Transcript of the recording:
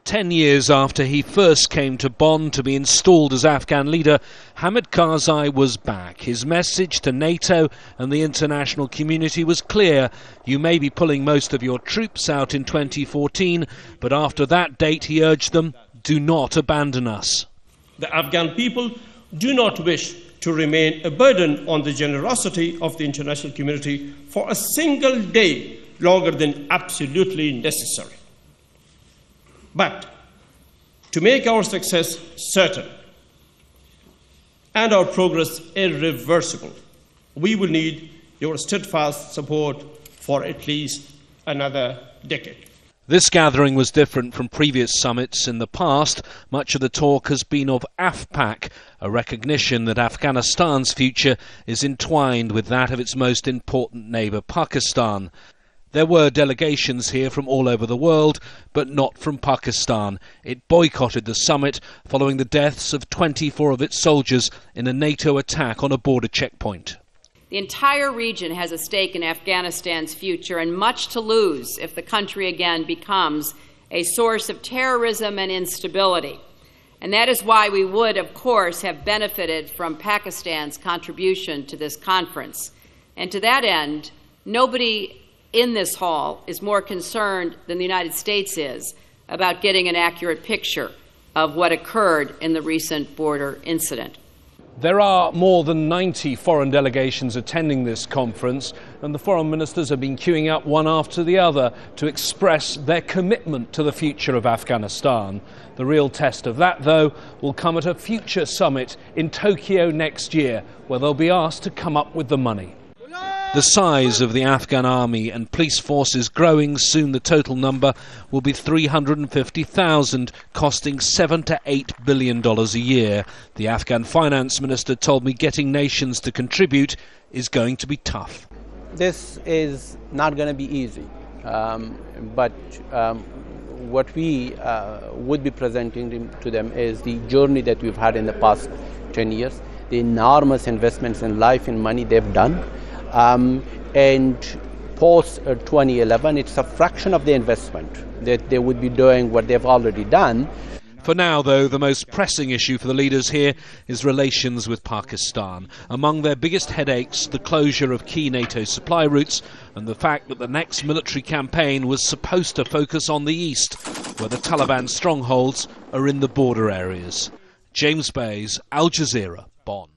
10 years after he first came to Bonn to be installed as Afghan leader, Hamid Karzai was back. His message to NATO and the international community was clear. You may be pulling most of your troops out in 2014, but after that date he urged them, do not abandon us. The Afghan people do not wish to remain a burden on the generosity of the international community for a single day longer than absolutely necessary. But to make our success certain and our progress irreversible, we will need your steadfast support for at least another decade. This gathering was different from previous summits in the past. Much of the talk has been of AFPAC, a recognition that Afghanistan's future is entwined with that of its most important neighbour, Pakistan. There were delegations here from all over the world, but not from Pakistan. It boycotted the summit following the deaths of 24 of its soldiers in a NATO attack on a border checkpoint. The entire region has a stake in Afghanistan's future and much to lose if the country again becomes a source of terrorism and instability. And that is why we would, of course, have benefited from Pakistan's contribution to this conference. And to that end, nobody in this hall is more concerned than the United States is about getting an accurate picture of what occurred in the recent border incident. There are more than 90 foreign delegations attending this conference, and the foreign ministers have been queuing up one after the other to express their commitment to the future of Afghanistan. The real test of that, though, will come at a future summit in Tokyo next year, where they'll be asked to come up with the money. The size of the Afghan army and police force is growing. Soon the total number will be 350,000, costing $7 to $8 billion a year. The Afghan finance minister told me getting nations to contribute is going to be tough. This is not going to be easy, but what we would be presenting to them is the journey that we've had in the past 10 years, the enormous investments in life and money they've done. And post 2011, it's a fraction of the investment that they would be doing what they've already done. For now, though, the most pressing issue for the leaders here is relations with Pakistan. Among their biggest headaches, the closure of key NATO supply routes and the fact that the next military campaign was supposed to focus on the east, where the Taliban strongholds are in the border areas. James Bays, Al Jazeera, Bonn.